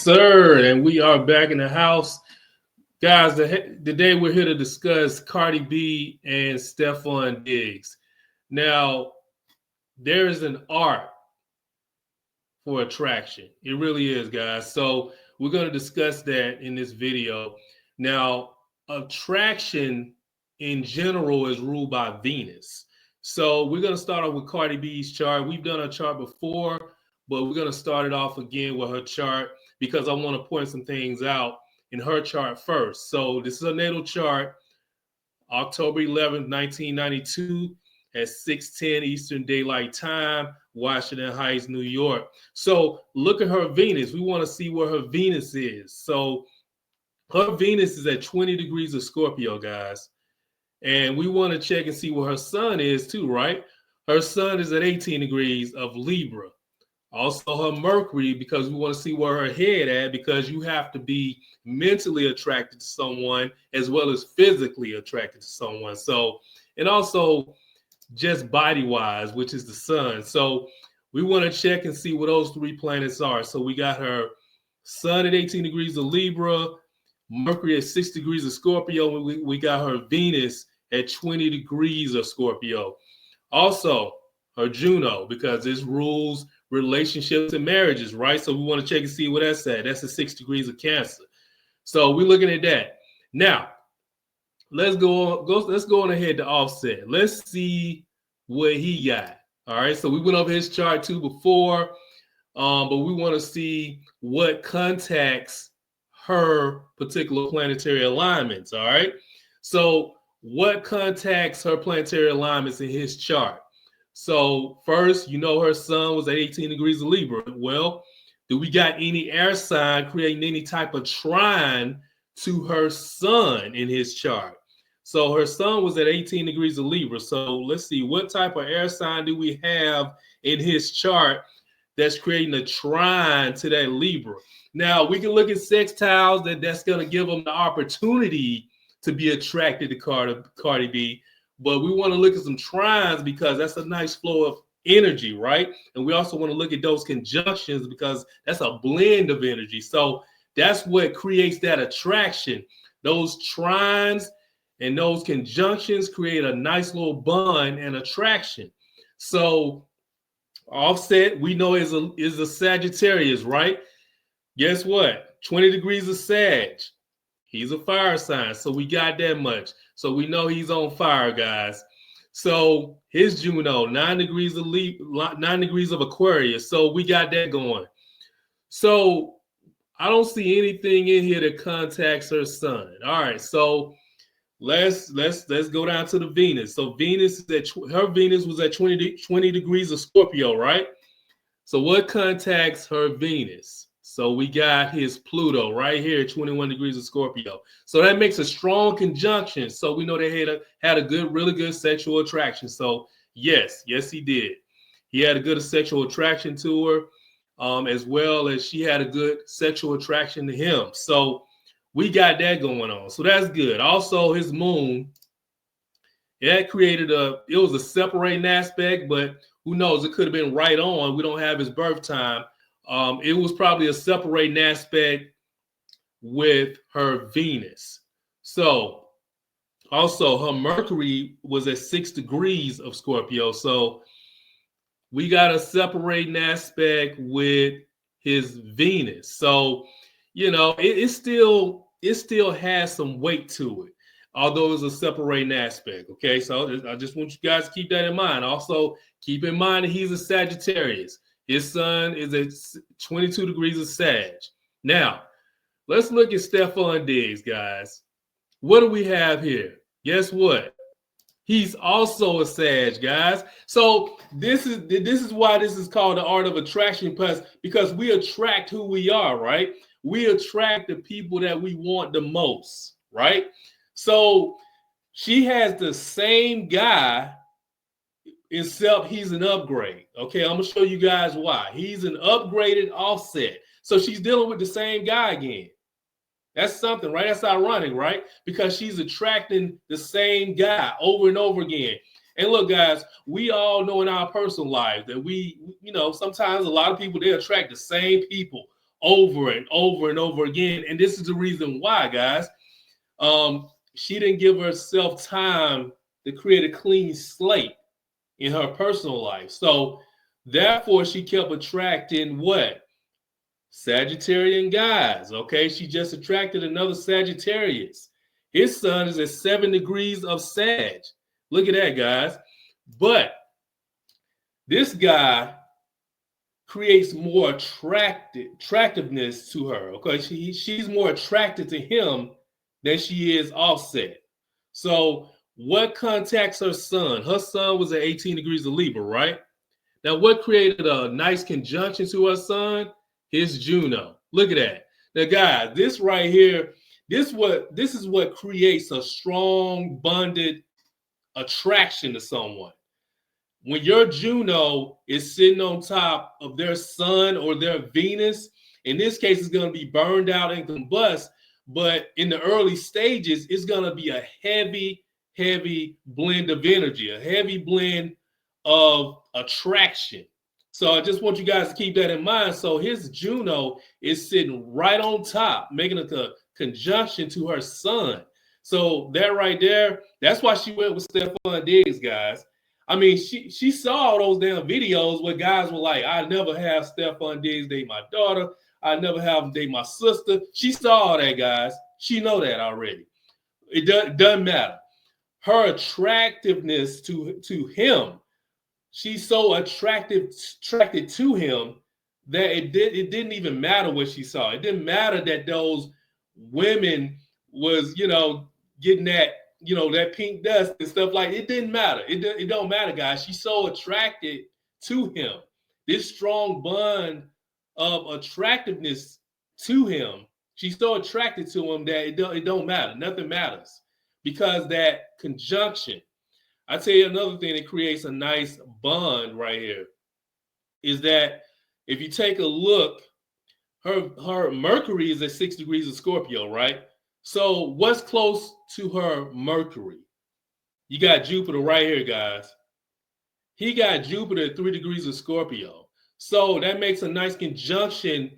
sir. And we are back in the house. Guys, today we're here to discuss Cardi B and Stefon Diggs. Now, there is an art for attraction. It really is, guys. So we're going to discuss that in this video. Now, attraction in general is ruled by Venus. So we're going to start off with Cardi B's chart. We've done a chart before, but we're going to start it off again with her chart because I want to point some things out in her chart first. So this is a natal chart, October 11th, 1992 at 6:10 Eastern Daylight Time, Washington Heights, New York. So look at her Venus. We want to see where her Venus is. So her Venus is at 20 degrees of Scorpio, guys. And we want to check and see where her sun is too, right? Her sun is at 18 degrees of Libra. Also her Mercury, because we want to see where her head at, because you have to be mentally attracted to someone as well as physically attracted to someone. So, and also just body-wise, which is the sun. So we want to check and see what those three planets are. So we got her sun at 18 degrees of Libra, Mercury at 6 degrees of Scorpio. We got her Venus at 20 degrees of Scorpio. Also, her Juno, because this rules relationships and marriages, right? So we want to check and see what that's at. That's at 6 degrees of Cancer. So we're looking at that. Now, let's go on ahead to Offset. Let's see what he got. All right. So we went over his chart too before, but we want to see what contacts her particular planetary alignments. All right. So what contacts her planetary alignments in his chart? So first, her sun was at 18 degrees of Libra. Well, do we got any air sign creating any type of trine to her sun in his chart? So her sun was at 18 degrees of Libra. So let's see, what type of air sign do we have in his chart that's creating a trine to that Libra? Now, we can look at sextiles that's going to give them the opportunity to be attracted to Cardi B. But we want to look at some trines because that's a nice flow of energy, right? And we also want to look at those conjunctions because that's a blend of energy. So that's what creates that attraction. Those trines and those conjunctions create a nice little bond and attraction. So Offset, we know is a Sagittarius, right? Guess what? 20 degrees of Sag. He's a fire sign, so we got that much. So we know he's on fire, guys. So his Juno, 9 degrees of Aquarius. So we got that going. So I don't see anything in here that contacts her sun. All right, so let's go down to the Venus. So Venus is her Venus was at 20 degrees of Scorpio, right? So what contacts her Venus? So we got his Pluto right here, 21 degrees of Scorpio. So that makes a strong conjunction. So we know they had a really good sexual attraction. So yes, he did. He had a good sexual attraction to her, as well as she had a good sexual attraction to him. So we got that going on. So that's good. Also, his moon, it was a separating aspect, but who knows? It could have been right on. We don't have his birth time. It was probably a separating aspect with her Venus. So also her Mercury was at 6 degrees of Scorpio. So we got a separating aspect with his Venus. So, it still has some weight to it, although it's a separating aspect. Okay. So I just want you guys to keep that in mind. Also keep in mind that he's a Sagittarius. His sun is at 22 degrees of Sag. Now, let's look at Stefon Diggs, guys. What do we have here? Guess what? He's also a Sag, guys. So this is why this is called the art of attraction, because we attract who we are, right? We attract the people that we want the most, right? So she has the same guy, except he's an upgrade. Okay, I'm gonna show you guys why. He's an upgraded Offset. So she's dealing with the same guy again. That's something, right? That's ironic, right? Because she's attracting the same guy over and over again. And look, guys, we all know in our personal life that sometimes a lot of people, they attract the same people over and over and over again. And this is the reason why, guys. She didn't give herself time to create a clean slate in her personal life. So therefore, she kept attracting what? Sagittarian guys. Okay, she just attracted another Sagittarius. His sun is at 7 degrees of Sag. Look at that, guys. But this guy creates more attractiveness to her. Okay, she's more attracted to him than she is Offset. So what contacts her sun? Her sun was at 18 degrees of Libra, right? Now, what created a nice conjunction to her sun? His Juno. Look at that. Now, guys, this right here, this is what creates a strong, bonded attraction to someone. When your Juno is sitting on top of their sun or their Venus, in this case, it's going to be burned out and combust. But in the early stages, it's going to be a heavy, heavy blend of energy, a heavy blend of attraction. So I just want you guys to keep that in mind. So his Juno is sitting right on top, making a conjunction to her sun. So that right there, that's why she went with Stefon Diggs, guys. I mean, she saw those damn videos where guys were like, I never have Stefon Diggs date my daughter. I never have him date my sister. She saw all that, guys. She know that already. It doesn't matter. Her attractiveness to him, she's so attracted to him that it didn't even matter what she saw. It didn't matter that those women was, getting that, that pink dust and stuff like it didn't matter. It don't matter, guys. She's so attracted to him. This strong bond of attractiveness to him. She's so attracted to him that it don't matter. Nothing matters because that conjunction. I tell you another thing that creates a nice bond right here is that if you take a look, her Mercury is at 6 degrees of Scorpio, right? So what's close to her Mercury? You got Jupiter right here, guys. He got Jupiter at 3 degrees of Scorpio. So that makes a nice conjunction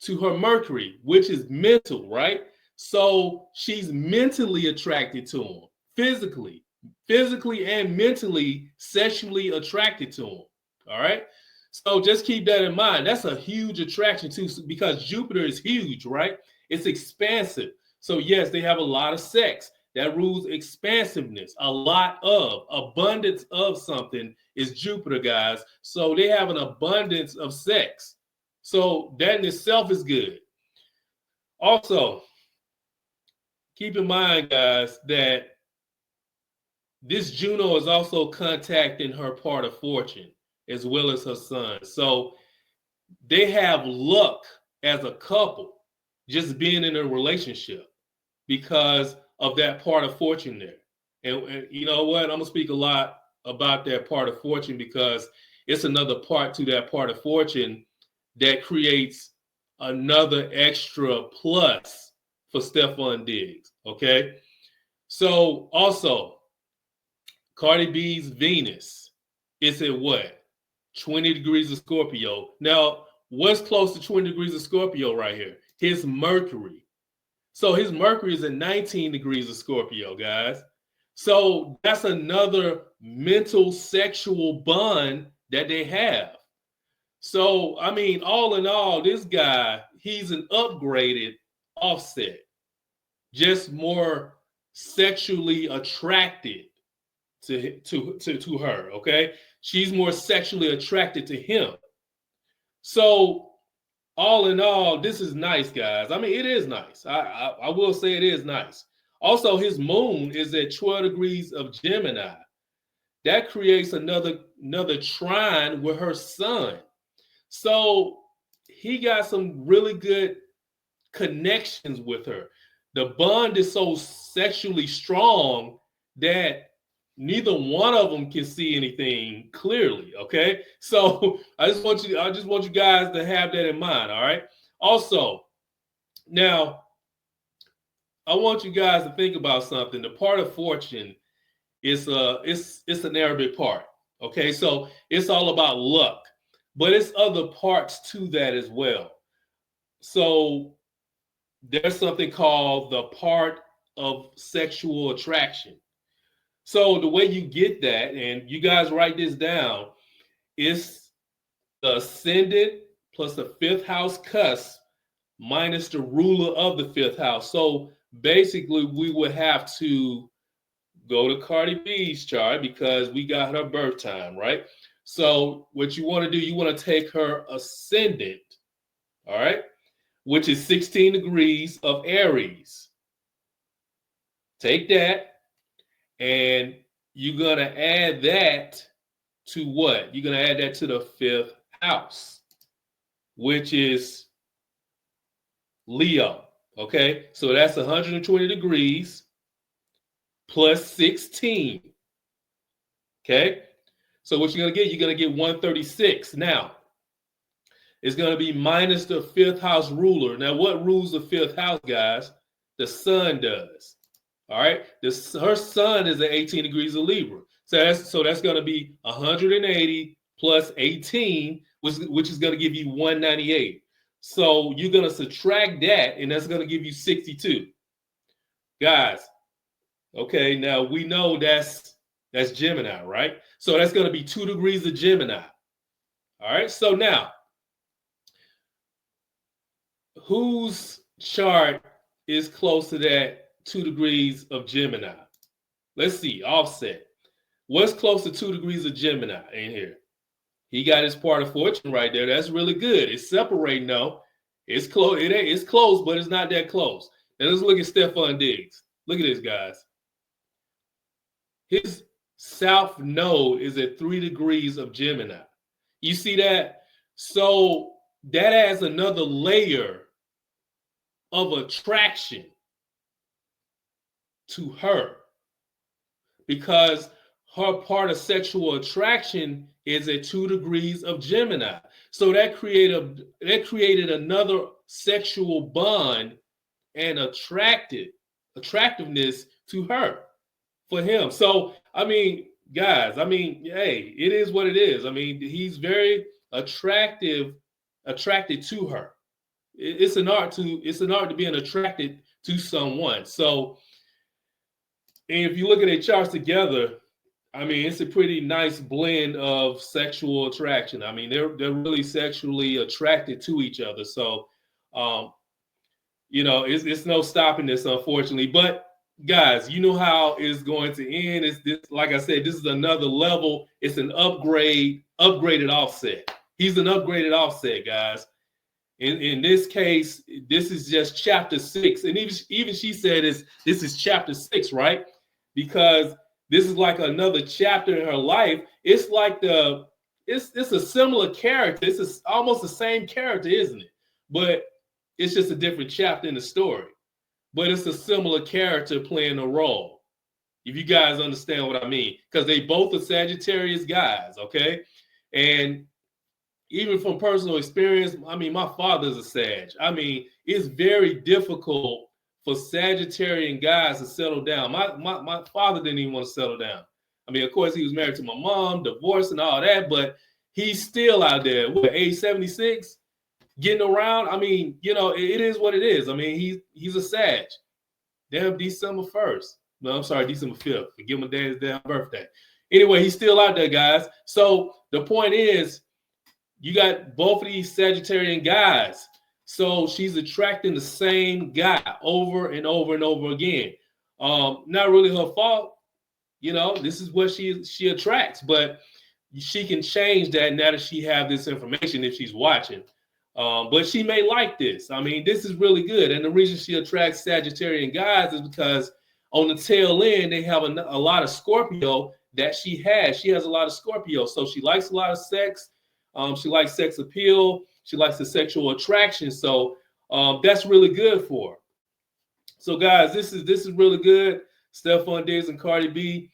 to her Mercury, which is mental, right? So she's mentally attracted to him, physically and mentally, sexually attracted to him. All right. So just keep that in mind. That's a huge attraction too, because Jupiter is huge, right? It's expansive. So yes, they have a lot of sex. That rules expansiveness. A lot of abundance of something is Jupiter, guys. So they have an abundance of sex. So that in itself is good. Also, keep in mind, guys, that this Juno is also contacting her part of fortune as well as her sun. So they have luck as a couple just being in a relationship because of that part of fortune there. And you know what? I'm going to speak a lot about that part of fortune because it's another part to that part of fortune that creates another extra plus for Stefon Diggs, okay? So also, Cardi B's Venus is at what? 20 degrees of Scorpio. Now, what's close to 20 degrees of Scorpio right here? His Mercury. So his Mercury is at 19 degrees of Scorpio, guys. So that's another mental sexual bond that they have. So, I mean, all in all, this guy, he's an upgraded Offset, just more sexually attracted to her, okay? She's more sexually attracted to him. So, all in all, this is nice, guys. I mean, it is nice. I will say it is nice. Also, his moon is at 12 degrees of Gemini. That creates another trine with her sun. So he got some really good connections with her. The bond is so sexually strong that neither one of them can see anything clearly. Okay, so I just want you guys to have that in mind. All right. Also, now I want you guys to think about something. The part of fortune is it's an Arabic part. Okay, so it's all about luck, but it's other parts to that as well. So there's something called the part of sexual attraction. So the way you get that, and you guys write this down, is the ascendant plus the fifth house cusp minus the ruler of the fifth house. So basically, we would have to go to Cardi B's chart because we got her birth time, right? So what you want to do, you want to take her ascendant, all right, which is 16 degrees of Aries. Take that, and you're going to add that to what? You're going to add that to the fifth house, which is Leo. Okay, so that's 120 degrees plus 16. Okay, so what you're going to get, you're going to get 136. Now, it's going to be minus the fifth house ruler. Now, what rules the fifth house, guys? The sun does. All right, her sun is at 18 degrees of Libra. So that's going to be 180 plus 18, which is going to give you 198. So you're going to subtract that, and that's going to give you 62. Guys, okay, now we know that's Gemini, right? So that's going to be 2 degrees of Gemini. All right, so now, whose chart is close to that 2 degrees of Gemini? Let's see, offset. What's close to 2 degrees of Gemini in here? He got his part of fortune right there. That's really good. It's separating though. It's close. It's close, but it's not that close. Now let's look at Stefon Diggs. Look at this, guys. His south node is at 3 degrees of Gemini. You see that? So that adds another layer of attraction to her, because her part of sexual attraction is at 2 degrees of Gemini. So that created another sexual bond and attractiveness to her for him. So, I mean, guys, hey, it is what it is. I mean, he's very attracted to her. It's an art to being attracted to someone. So, and if you look at their charts together, I mean, it's a pretty nice blend of sexual attraction. I mean, they're really sexually attracted to each other. So, it's no stopping this, unfortunately. But guys, you know how it's going to end. It's this, like I said, this is another level. It's an upgraded offset. He's an upgraded offset, guys. In this case, this is just chapter 6, and even she said this is chapter 6, right? Because this is like another chapter in her life. It's like it's a similar character. It's almost the same character, isn't it? But it's just a different chapter in the story. But it's a similar character playing a role. If you guys understand what I mean, because they both are Sagittarius guys, okay? And even from personal experience, I mean, my father's a Sag. I mean, it's very difficult for Sagittarian guys to settle down. My father didn't even want to settle down. I mean, of course, he was married to my mom, divorced and all that, but he's still out there, age 76, getting around. I mean, it is what it is. I mean, he's a Sag. Damn, December 1st. No, I'm sorry, December 5th. Forgive my dad's damn birthday. Anyway, he's still out there, guys. So the point is, you got both of these Sagittarian guys. So she's attracting the same guy over and over and over again. Not really her fault. This is what she attracts, but she can change that now that she have this information if she's watching. But she may like this. I mean, this is really good. And the reason she attracts Sagittarian guys is because on the tail end, they have a lot of Scorpio that she has. She has a lot of Scorpio. So she likes a lot of sex. She likes sex appeal. She likes the sexual attraction. So that's really good for her. So guys, this is really good. Stefon Diggs and Cardi B.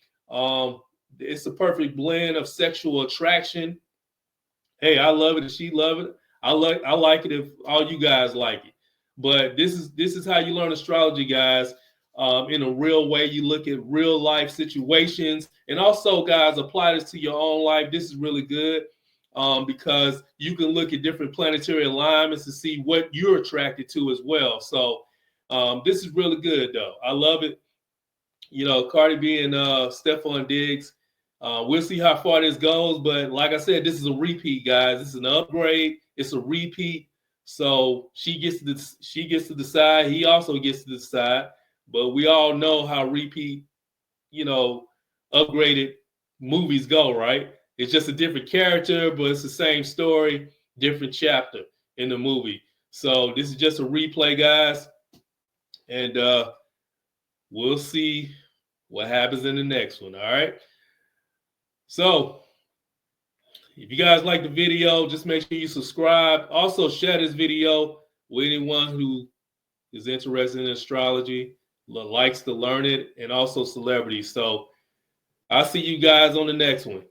It's a perfect blend of sexual attraction. Hey, I love it and she love it. I like it if all you guys like it. But this is how you learn astrology, guys. In a real way, you look at real life situations, and also, guys, apply this to your own life. This is really good. because you can look at different planetary alignments to see what you're attracted to as well. So this is really good, though. I love it. You know, Cardi B and Stefon Diggs. We'll see how far this goes, but like I said, this is a repeat, guys. This is an upgrade. It's a repeat. So she gets to decide. He also gets to decide. But we all know how repeat, you know, upgraded movies go, right? It's just a different character, but it's the same story, different chapter in the movie. So this is just a replay, guys, and we'll see what happens in the next one. All right. So if you guys like the video, just make sure you subscribe. Also, share this video with anyone who is interested in astrology, likes to learn it, and also celebrities. So I'll see you guys on the next one.